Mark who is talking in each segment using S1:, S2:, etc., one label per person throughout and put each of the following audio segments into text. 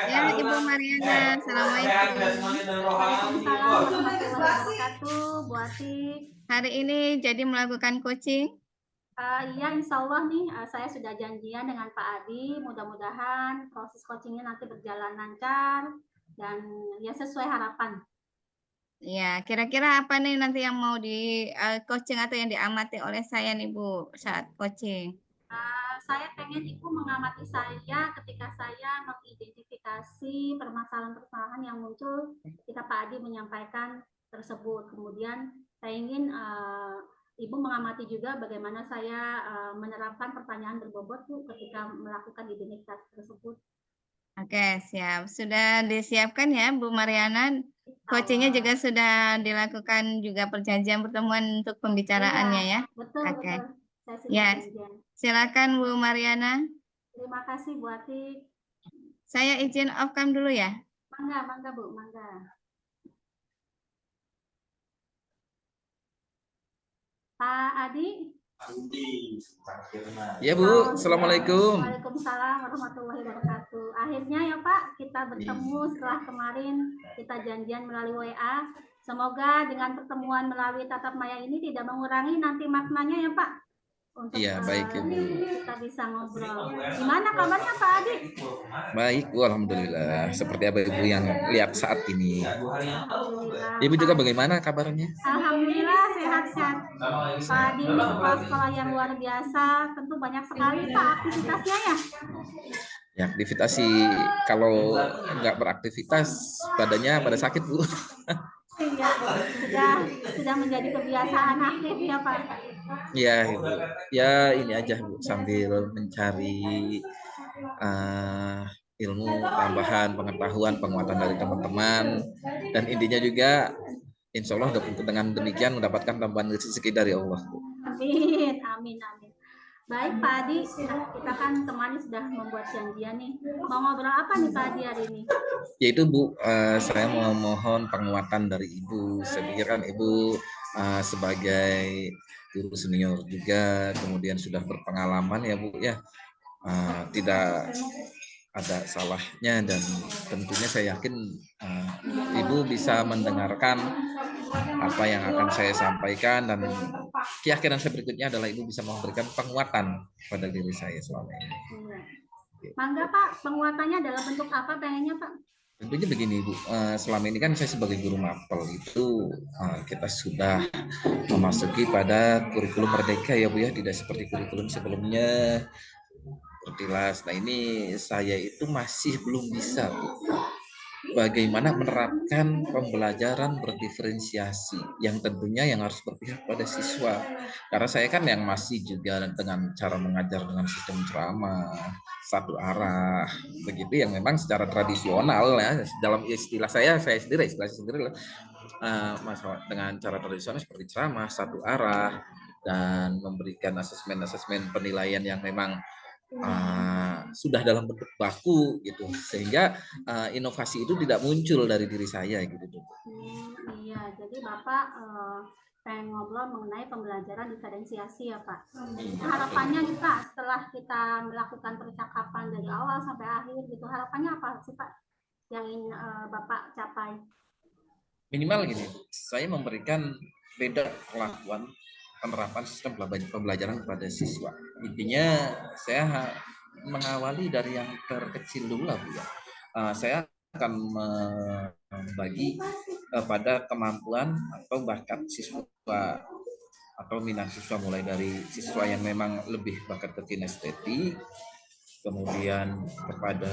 S1: Ya, Ibu Mariana, Assalamualaikum.
S2: Waalaikumsalam warahmatullahi wabarakatuh, Bu Atik.
S1: Hari ini jadi melakukan coaching?
S2: Iya, insya Allah nih saya sudah janjian dengan Pak Adi. Mudah-mudahan proses coachingnya nanti berjalan lancar dan ya sesuai harapan.
S1: Ya, kira-kira apa nih nanti yang mau di coaching atau yang diamati oleh saya nih Bu saat coaching?
S2: Saya pengen Ibu mengamati saya ketika saya mengidentifikasi permasalahan-permasalahan yang muncul ketika Pak Adi menyampaikan tersebut. Kemudian saya ingin Ibu mengamati juga bagaimana saya menerapkan pertanyaan berbobot Bu ketika melakukan identifikasi tersebut.
S1: Oke, siap. Sudah disiapkan ya Bu Mariana? Coachingnya juga sudah dilakukan juga perjanjian pertemuan untuk pembicaraannya ya?
S2: Betul,
S1: Oke.
S2: betul. Saya sudah
S1: Ya,
S2: janjian.
S1: silakan Bu Mariana.
S2: Terima kasih Bu Atik.
S1: Saya izin off cam dulu ya.
S2: Mangga, mangga Bu, mangga. Pak Adi.
S3: Ya Bu, Assalamualaikum.
S2: Waalaikumsalam warahmatullahi wabarakatuh. Akhirnya ya Pak, kita bertemu setelah kemarin kita janjian melalui WA. Semoga dengan pertemuan melalui tatap maya ini tidak mengurangi nanti maknanya ya Pak. Untuk
S3: iya, baik Ibu.
S2: kita bisa ngobrol. Gimana kabarnya Pak Adi?
S3: Baik Bu, Alhamdulillah. Seperti apa Ibu yang lihat saat ini?
S2: Alhamdulillah.
S3: Ibu juga bagaimana kabarnya?
S2: Alhamdulillah sehat-sehat. Pak Adi ini kepala sekolah yang luar biasa. Tentu banyak sekali Pak aktivitasnya ya.
S3: Ya, aktivitas sih kalau nggak beraktivitas badannya pada sakit Bu.
S2: Iya, sudah menjadi kebiasaan aktif ya Pak.
S3: Ya Ibu, ya ini aja Bu sambil mencari ilmu tambahan, pengetahuan, penguatan dari teman-teman, dan intinya juga insya Allah dengan demikian mendapatkan tambahan rezeki dari Allah.
S2: Amin, amin, amin. Baik Pak Adi, kita kan kemarin sudah membuat janjian nih. Mau ngobrol apa nih Pak Adi hari ini?
S3: Yaitu Bu, saya mau mohon penguatan dari Ibu. Saya pikir kan Ibu sebagai guru senior juga, kemudian sudah berpengalaman ya Bu ya. Tidak ada salahnya dan tentunya saya yakin Ibu bisa mendengarkan apa yang akan saya sampaikan, dan keyakinan saya berikutnya adalah Ibu bisa memberikan penguatan pada diri saya selama ini.
S2: Mangga Pak, penguatannya dalam bentuk apa pengennya Pak?
S3: Tentunya begini Bu, selama ini kan saya sebagai guru mapel itu kita sudah memasuki pada kurikulum merdeka ya Bu ya, tidak seperti kurikulum sebelumnya bertilas. Nah ini saya itu masih belum bisa Bu, bagaimana menerapkan pembelajaran berdiferensiasi yang tentunya yang harus berpihak pada siswa, karena saya kan yang masih juga dengan cara mengajar dengan sistem ceramah satu arah begitu, yang memang secara tradisional ya, dalam istilah saya sendiri masalah dengan cara tradisional seperti ceramah satu arah dan memberikan asesmen penilaian yang memang sudah dalam bentuk baku gitu, sehingga inovasi itu tidak muncul dari diri saya gitu.
S2: Iya, jadi Bapak pengen ngobrol mengenai pembelajaran diferensiasi ya Pak. Harapannya juga setelah kita melakukan percakapan dari awal sampai akhir gitu, harapannya apa sih Pak yang ingin Bapak capai?
S3: Minimal gini, saya memberikan beda perlakuan penerapan sistem pembelajaran kepada siswa. Intinya saya mengawali dari yang terkecil dulu lah Bu ya. Saya akan membagi pada kemampuan atau bakat siswa atau minat siswa, mulai dari siswa yang memang lebih bakat ke kinestetik, kemudian kepada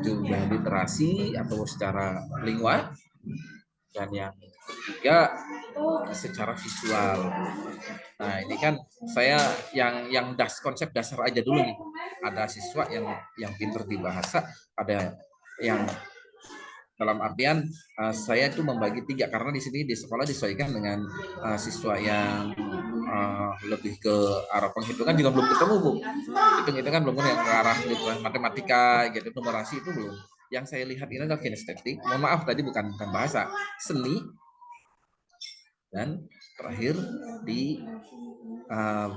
S3: juga literasi atau secara lingua, dan yang ketiga secara visual. Nah ini kan saya yang konsep dasar aja dulu nih. Ada siswa yang pinter di bahasa, ada yang dalam artian saya itu membagi tiga, karena di sini di sekolah disesuaikan dengan siswa yang lebih ke arah penghitungan juga belum ketemu Bu. Hitung-hitungan belum, yang ke arah matematika gitu, numerasi itu belum. Yang saya lihat ini adalah kinestetik. Mohon maaf tadi bukan bahasa, seni dan terakhir di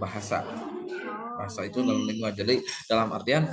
S3: bahasa itu dalam lingkungan. Jadi dalam artian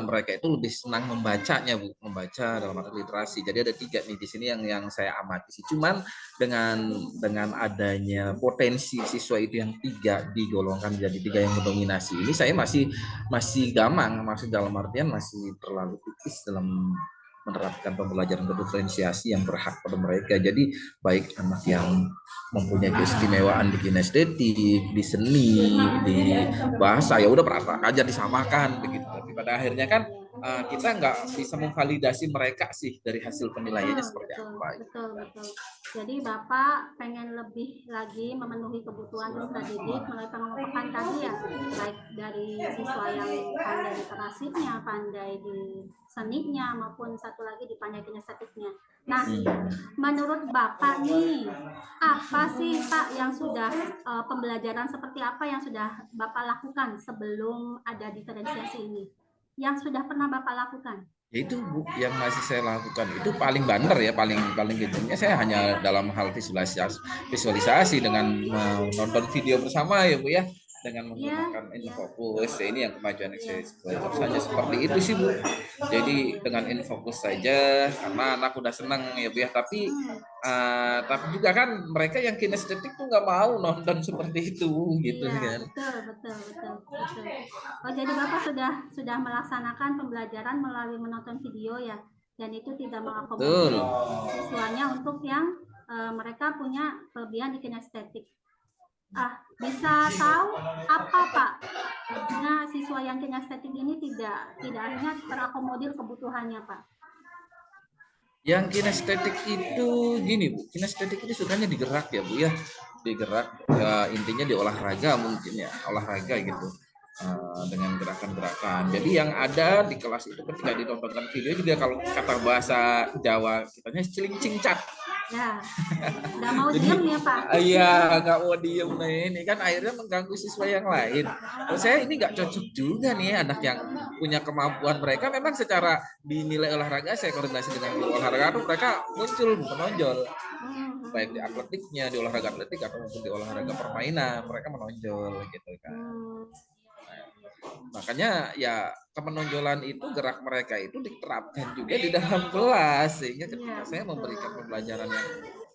S3: mereka itu lebih senang membacanya, Bu, membaca dalam arti literasi. Jadi ada 3 nih di sini yang saya amati sih. Cuman dengan adanya potensi siswa itu yang 3 digolongkan jadi 3 yang mendominasi ini, saya masih gamang, masih dalam artian masih terlalu tipis dalam menerapkan pembelajaran berdiferensiasi yang berhak pada mereka. Jadi baik anak yang mempunyai keistimewaan di kinestetik, di seni, di bahasa, ya udah praktek aja disamakan begitu. Tapi pada akhirnya kan kita nggak bisa memvalidasi mereka sih dari hasil penilaiannya seperti apa.
S2: Betul. Jadi Bapak pengen lebih lagi memenuhi kebutuhan siswa didik melalui pengembangan tadi ya, baik dari siswa yang pandai literasinya, pandai di seninya, maupun satu lagi di pandai kinestetiknya. Nah, menurut Bapak nih, apa sih Pak yang sudah pembelajaran seperti apa yang sudah Bapak lakukan sebelum ada diferensiasi ini? Yang sudah pernah Bapak lakukan?
S3: Itu, Bu, yang masih saya lakukan itu paling banter ya, paling genjengnya saya hanya dalam hal visualisasi dengan menonton video bersama ya, Bu ya, dengan menggunakan InFocus. Ini yang kemajuan Accelerator saja seperti itu sih, Bu. Jadi dengan InFocus saja karena anak udah senang ya, Bu ya, tapi juga kan mereka yang kinestetik tuh nggak mau nonton seperti itu gitu kan.
S2: Betul. Oh, jadi Bapak sudah melaksanakan pembelajaran melalui menonton video ya, dan itu tidak mengakomodir siswanya untuk yang mereka punya kelebihan di kinestetik. Bisa tahu apa Pak? Nah, siswa yang kinestetik ini tidak hanya terakomodir kebutuhannya Pak.
S3: Yang kinestetik itu gini, Bu, kinestetik itu sukanya digerak ya, Bu ya, digerak ya, intinya di olahraga mungkin ya, olahraga gitu, dengan gerakan-gerakan. Jadi yang ada di kelas itu ketika ditontonkan video juga, kalau kata bahasa Jawa kitanya ciling-cingcat.
S2: Ya, nggak mau diem ya Pak?
S3: Iya, nggak mau diem. Nah ini kan akhirnya mengganggu siswa yang lain. Kalau saya ini nggak cocok juga nih, anak yang punya kemampuan mereka memang secara dinilai olahraga, saya koordinasi dengan guru olahraga, mereka muncul menonjol. Baik di atletiknya, di olahraga atletik atau di olahraga permainan, mereka menonjol gitu kan. Makanya ya kemenonjolan itu, gerak mereka itu diterapkan juga di dalam kelas, sehingga ketika saya memberikan pembelajaran yang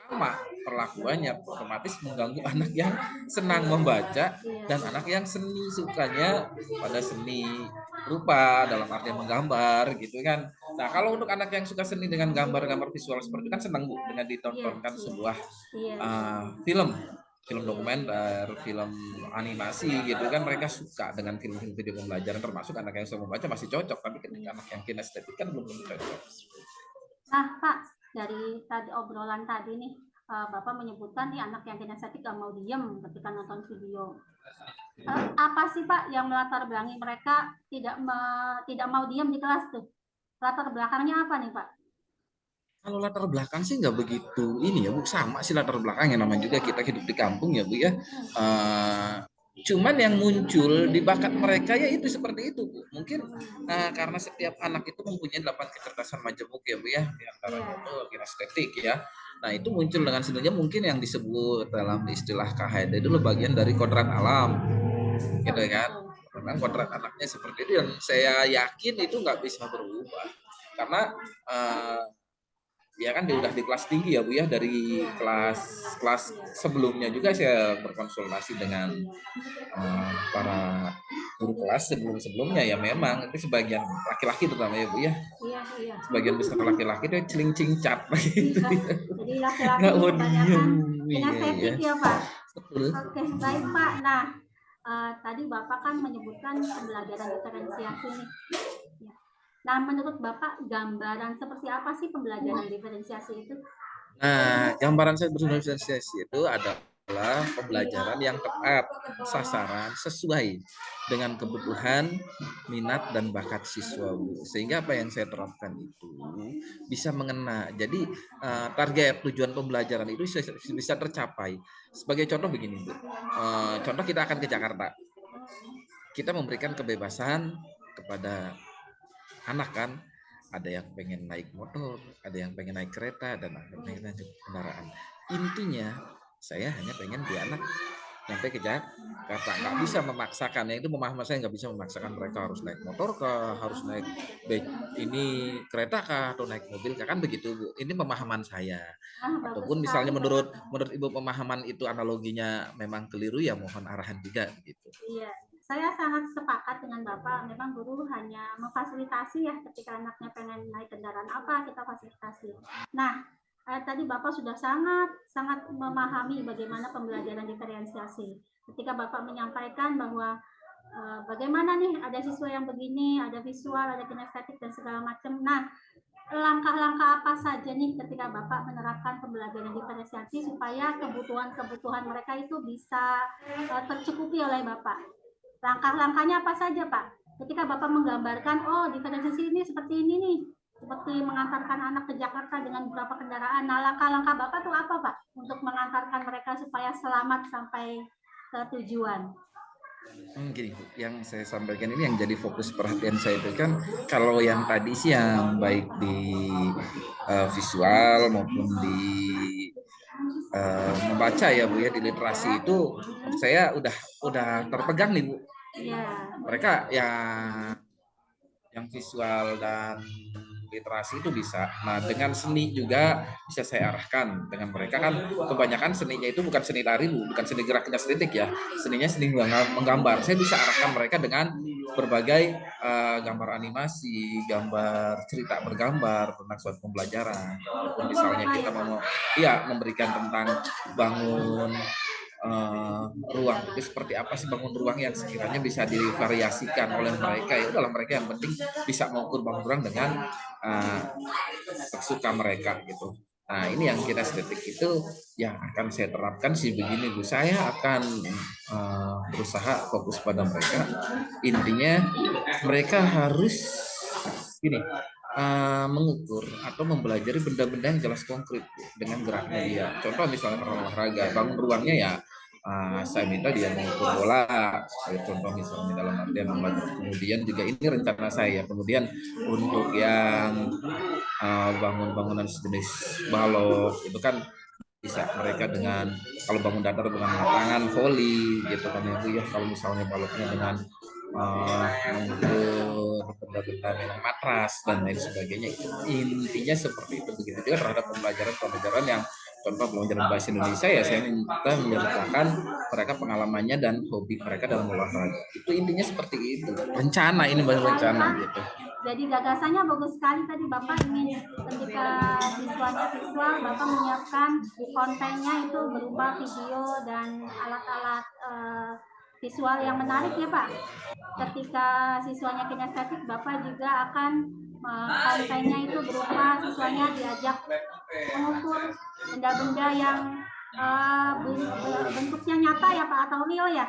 S3: sama perlakuannya, otomatis mengganggu anak yang senang membaca dan anak yang sukanya pada seni rupa dalam artian menggambar gitu kan. Nah kalau untuk anak yang suka seni dengan gambar-gambar visual seperti itu kan senang, Bu, dengan ditontonkan sebuah film dokumenter, film animasi gitu kan, mereka suka dengan film-film video pembelajaran, termasuk anak yang suka membaca masih cocok, tapi ketika anak yang kinestetik kan belum cocok.
S2: Nah Pak, dari tadi obrolan tadi nih, Bapak menyebutkan nih anak yang kinestetik gak mau diem ketika nonton video. Apa sih Pak yang melatar belakangi mereka tidak mau diem di kelas tuh? Latar belakangnya apa nih Pak?
S3: Kalau latar belakang sih nggak begitu ini ya, Bu, sama sih latar belakangnya, namanya juga kita hidup di kampung ya, Bu ya. Cuman yang muncul di bakat mereka ya itu seperti itu, Bu. Mungkin karena setiap anak itu mempunyai 8 kecerdasan majemuk ya, Bu ya, di antaranya itu kinestetik ya. Nah itu muncul dengan sendirinya, mungkin yang disebut dalam istilah KHD itu bagian dari kodrat alam, gitu kan. Memang kodrat anaknya seperti itu, dan saya yakin itu nggak bisa berubah karena ya kan dia udah di kelas tinggi ya, Bu ya, dari kelas sebelumnya juga saya berkonsultasi dengan para guru kelas sebelumnya ya, memang itu sebagian laki-laki terutama ya, Bu ya. Sebagian besar laki-laki itu ciling-cingcat gitu.
S2: Jadi laki-laki kebanyakan kinestetik ya Pak. Oke, baik Pak. Nah, tadi Bapak kan menyebutkan pembelajaran diferensiasi nih. Nah, menurut Bapak gambaran seperti apa sih pembelajaran diferensiasi itu?
S3: Nah, gambaran saya berdiferensiasi itu adalah pembelajaran yang tepat sasaran, sesuai dengan kebutuhan, minat, dan bakat siswa, Bu. Sehingga apa yang saya terapkan itu bisa mengena. Jadi target tujuan pembelajaran itu bisa tercapai. Sebagai contoh begini, Bu. Contoh, kita akan ke Jakarta. Kita memberikan kebebasan kepada anak kan, ada yang pengen naik motor, ada yang pengen naik kereta, dan ada yang pengen naik kendaraan. Intinya Saya hanya pengen dia anak sampai ke Jakarta, nggak bisa memaksakan. Yang itu pemahaman saya, nggak bisa memaksakan mereka harus naik motor kah, harus naik ini kereta kah, atau naik mobil kah, kan begitu Bu. Ini pemahaman saya.
S2: Bagus
S3: Ataupun misalnya
S2: sekali,
S3: menurut
S2: Bapak.
S3: Ibu pemahaman itu analoginya memang keliru, ya mohon arahan juga gitu.
S2: Iya, saya sangat sepakat dengan Bapak. Memang guru hanya memfasilitasi ya, ketika anaknya pengen naik kendaraan apa, kita fasilitasi. Nah, tadi Bapak sudah sangat memahami bagaimana pembelajaran diferensiasi. Ketika Bapak menyampaikan bahwa bagaimana nih ada siswa yang begini, ada visual, ada kinestetik dan segala macam. Nah, langkah-langkah apa saja nih ketika Bapak menerapkan pembelajaran diferensiasi supaya kebutuhan-kebutuhan mereka itu bisa tercukupi oleh Bapak? Langkah-langkahnya apa saja, Pak? Ketika Bapak menggambarkan, oh diferensiasi ini seperti ini nih, seperti mengantarkan anak ke Jakarta dengan beberapa kendaraan. Nah, langkah-langkah Bapak tuh apa, Pak? Untuk mengantarkan mereka supaya selamat sampai ke tujuan.
S3: Gini, yang saya sampaikan ini yang jadi fokus perhatian saya itu kan, kalau yang tadi sih yang baik di visual maupun di membaca ya Bu ya, di literasi itu saya udah terpegang nih Bu. Mereka yang visual dan literasi itu bisa. Nah, dengan seni juga bisa saya arahkan. Dengan mereka kan kebanyakan seninya itu bukan seni tari, bukan seni gerak kinestetik ya. Seninya seni menggambar. Saya bisa arahkan mereka dengan berbagai gambar animasi, gambar cerita bergambar tentang suatu pembelajaran. Walaupun misalnya kita mau memberikan tentang bangun ruang itu seperti apa sih, bangun ruang yang sekiranya bisa divariasikan oleh mereka, ya udahlah mereka yang penting bisa mengukur bangun ruang dengan suka mereka gitu. Nah, ini yang kinestetik itu yang akan saya terapkan sih begini Bu. Saya akan berusaha fokus pada mereka. Intinya mereka harus gini, mengukur atau mempelajari benda-benda yang jelas konkret dengan geraknya dia. Contoh misalnya olahraga, bangun ruangnya ya saya minta dia mengukur bola, contoh misalnya dalam artian membantu. Kemudian juga ini rencana saya. Kemudian untuk yang bangun-bangunan sejenis balok itu kan bisa mereka dengan, kalau bangun datar dengan lapangan voli gitu kan ya, kalau misalnya baloknya dengan mengukur benda-benda memang matras dan lain sebagainya. Intinya seperti itu. Begitu juga terhadap pembelajaran yang contoh pelajaran bahasa Indonesia, ya saya minta menceritakan mereka pengalamannya dan hobi mereka dalam olahraga. Itu intinya seperti itu. Rencana, ini baru rencana gitu.
S2: Jadi gagasannya bagus sekali tadi Bapak ingin ketika siswanya visual, Bapak menyiapkan kontennya itu berupa video dan alat-alat visual yang menarik ya Pak. Ketika siswanya kinestetik, Bapak juga akan kontennya itu berupa siswanya diajak mengukur benda-benda yang bentuknya nyata ya Pak, atau real ya.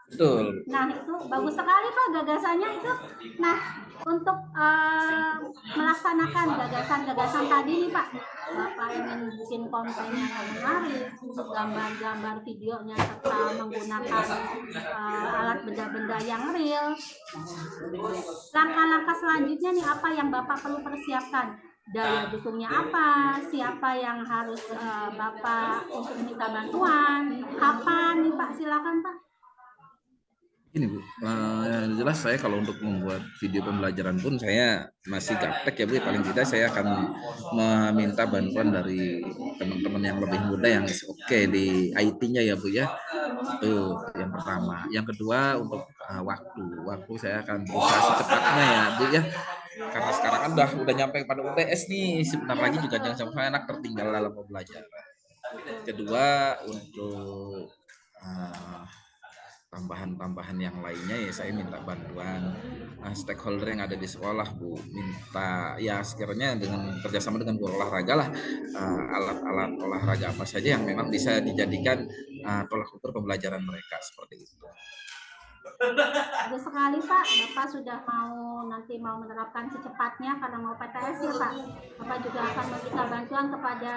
S3: Betul.
S2: Nah itu bagus sekali Pak gagasannya itu. Nah untuk melaksanakan gagasan-gagasan tadi nih Pak, Bapak ingin bikin kontennya yang menarik, gambar-gambar videonya serta menggunakan alat benda-benda yang real. Langkah-langkah selanjutnya nih apa yang Bapak perlu persiapkan? Daya dukungnya apa? Siapa yang harus Bapak untuk minta bantuan? Kapan nih Pak? Silakan Pak.
S3: Ini Bu, jelas saya kalau untuk membuat video pembelajaran pun saya masih gaptek ya Bu. Paling tidak saya akan meminta bantuan dari teman-teman yang lebih muda yang oke di IT-nya ya Bu ya. Itu yang pertama. Yang kedua untuk waktu saya akan berusaha secepatnya ya Bu ya. Karena sekarang kan udah nyampe pada UTS nih, sebentar lagi juga jangan sampai anak tertinggal dalam pembelajaran. Kedua untuk tambahan-tambahan yang lainnya ya saya minta bantuan stakeholder yang ada di sekolah Bu, minta ya sekiranya dengan kerjasama dengan guru olahraga lah, alat-alat olahraga apa saja yang memang bisa dijadikan tolak ukur pembelajaran mereka seperti itu.
S2: Bagus sekali Pak, Bapak sudah nanti mau menerapkan secepatnya karena mau PTS ya Pak. Bapak juga akan meminta bantuan kepada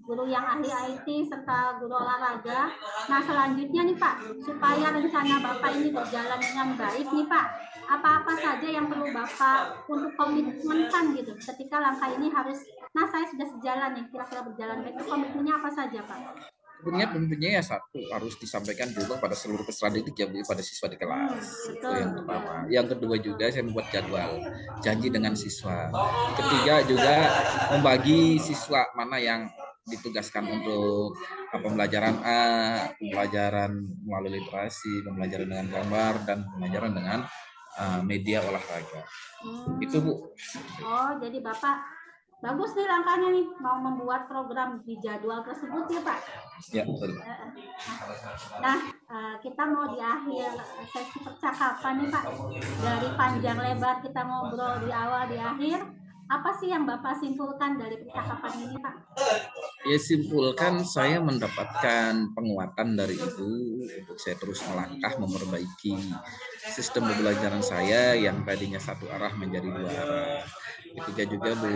S2: guru yang ahli IT serta guru olahraga. Nah selanjutnya nih Pak, supaya rencana Bapak ini berjalan dengan baik nih Pak, apa-apa saja yang perlu Bapak untuk komitmenkan gitu ketika langkah ini harus, nah saya sudah sejalan nih, kira-kira berjalan baik, komitmennya apa saja Pak?
S3: tentunya ya satu harus disampaikan juga pada seluruh peserta didik ya Bu, pada siswa di kelas. Itu yang pertama. Yang kedua juga saya membuat jadwal janji dengan siswa. Ketiga juga membagi siswa mana yang ditugaskan untuk pembelajaran A, pembelajaran melalui literasi, pembelajaran dengan gambar, dan pembelajaran dengan media olahraga. Itu Bu.
S2: Oh, jadi Bapak bagus nih langkahnya nih, mau membuat program di jadwal tersebut ya Pak.
S3: Ya, betul.
S2: Nah, kita mau di akhir sesi percakapan nih Pak. Dari panjang lebar kita ngobrol di awal di akhir, apa sih yang Bapak simpulkan dari percakapan ini Pak?
S3: Ya simpulkan saya mendapatkan penguatan dari Ibu untuk saya terus melangkah memperbaiki sistem pembelajaran saya yang tadinya satu arah menjadi dua arah. Ketiga juga Bu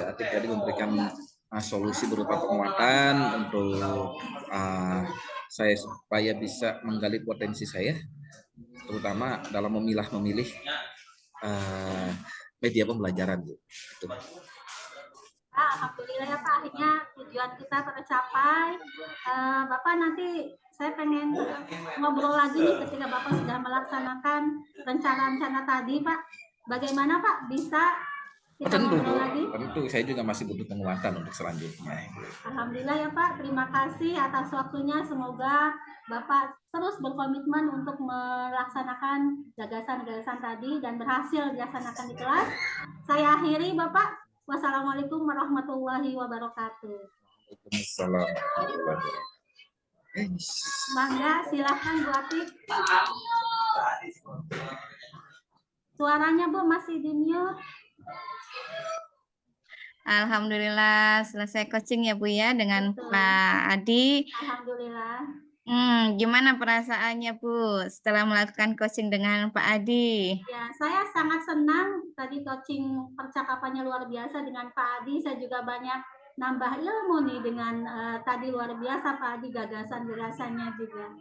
S3: Atik tadi memberikan solusi berupa penguatan untuk saya supaya bisa menggali potensi saya, terutama dalam memilih media pembelajaran Bu. Itu.
S2: Alhamdulillah ya Pak, akhirnya tujuan kita tercapai. Bapak nanti saya pengen ngobrol lagi nih ketika Bapak sudah melaksanakan rencana-rencana tadi Pak. Bagaimana Pak, bisa kita ngobrol lagi?
S3: Tentu, saya juga masih butuh penguatan untuk selanjutnya.
S2: Alhamdulillah ya Pak, terima kasih atas waktunya. Semoga Bapak terus berkomitmen untuk melaksanakan gagasan-gagasan tadi dan berhasil dilaksanakan di kelas. Saya akhiri Bapak. Wassalamualaikum warahmatullahi wabarakatuh.
S3: Waalaikumsalam warahmatullahi wabarakatuh.
S2: Mangga, silahkan Bu Atik. Suaranya Bu masih di mute.
S1: Alhamdulillah selesai coaching ya Bu ya dengan Pak Adi.
S2: Alhamdulillah.
S1: Gimana perasaannya Bu setelah melakukan coaching dengan Pak Adi?
S2: Ya, saya sangat senang tadi coaching percakapannya luar biasa dengan Pak Adi. Saya juga banyak nambah ilmu nih dengan tadi luar biasa Pak Adi gagasan-gagasannya juga.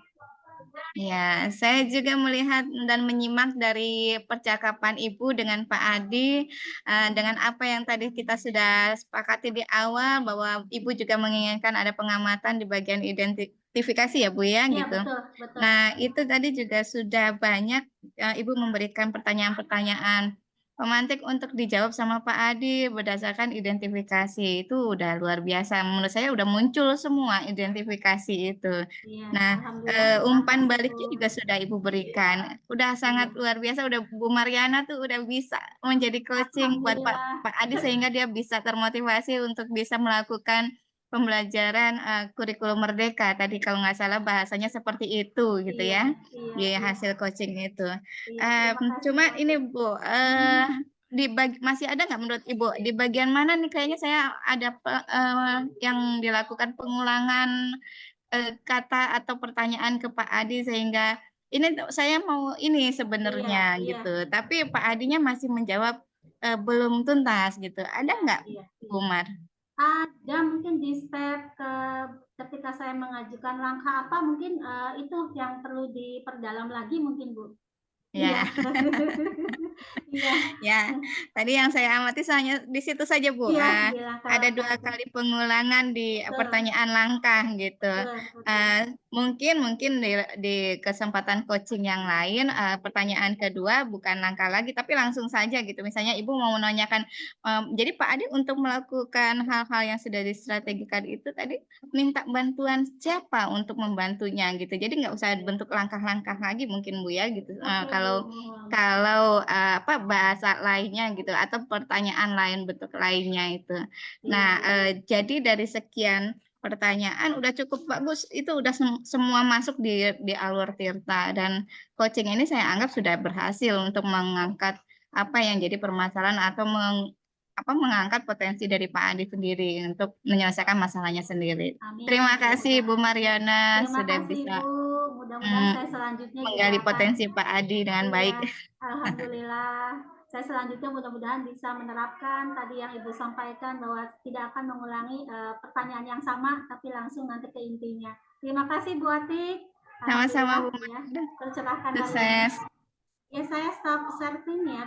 S1: Ya, saya juga melihat dan menyimak dari percakapan Ibu dengan Pak Adi, dengan apa yang tadi kita sudah sepakati di awal, bahwa Ibu juga menginginkan ada pengamatan di bagian identifikasi ya Bu ya,
S2: Iya,
S1: gitu.
S2: betul, betul.
S1: Nah, itu tadi juga sudah banyak Ibu memberikan pertanyaan-pertanyaan pemantik untuk dijawab sama Pak Adi berdasarkan identifikasi. Itu udah luar biasa. Menurut saya udah muncul semua identifikasi itu.
S2: Iya,
S1: Nah, umpan baliknya juga sudah Ibu berikan. Udah sangat luar biasa, udah Bu Mariana tuh udah bisa menjadi coaching buat Pak Adi sehingga dia bisa termotivasi untuk bisa melakukan pembelajaran kurikulum merdeka. Tadi kalau nggak salah bahasanya seperti itu gitu ya. Di hasil coaching itu. Cuma ini Bu, masih ada nggak menurut Ibu di bagian mana nih kayaknya saya ada yang dilakukan pengulangan kata atau pertanyaan ke Pak Adi sehingga ini saya mau ini sebenarnya gitu, tapi Pak Adinya masih menjawab belum tuntas gitu. Ada nggak Bu Mar?
S2: Ada mungkin di step ketika saya mengajukan langkah apa mungkin itu yang perlu diperdalam lagi mungkin Bu.
S1: Ya. Ya, tadi yang saya amati hanya di situ saja Bu. Ada 2 kali pengulangan di pertanyaan langkah gitu. Mungkin di kesempatan coaching yang lain pertanyaan kedua bukan langkah lagi tapi langsung saja gitu. Misalnya Ibu mau menanyakan, jadi Pak Adi untuk melakukan hal-hal yang sudah distrategikan itu tadi minta bantuan siapa untuk membantunya gitu. Jadi nggak usah bentuk langkah-langkah lagi mungkin Bu ya gitu. Kalau bahasa lainnya gitu atau pertanyaan lain bentuk lainnya itu. Nah, jadi dari sekian pertanyaan udah cukup bagus, itu udah semua masuk di Alur Tirta dan coaching ini saya anggap sudah berhasil untuk mengangkat apa yang jadi permasalahan atau mengangkat potensi dari Pak Adi sendiri untuk menyelesaikan masalahnya sendiri. Amin. Terima kasih Bu Mariana sudah bisa
S2: mudah-mudahan saya selanjutnya
S1: menggali potensi Pak Adi dengan baik.
S2: Alhamdulillah. Saya selanjutnya mudah-mudahan bisa menerapkan tadi yang Ibu sampaikan bahwa tidak akan mengulangi pertanyaan yang sama tapi langsung nanti ke intinya. Terima kasih Bu Atik.
S1: Sama-sama Bu.
S2: Ya, tercerahkan.
S1: Sukses.
S2: Ya, saya stop sharing ya.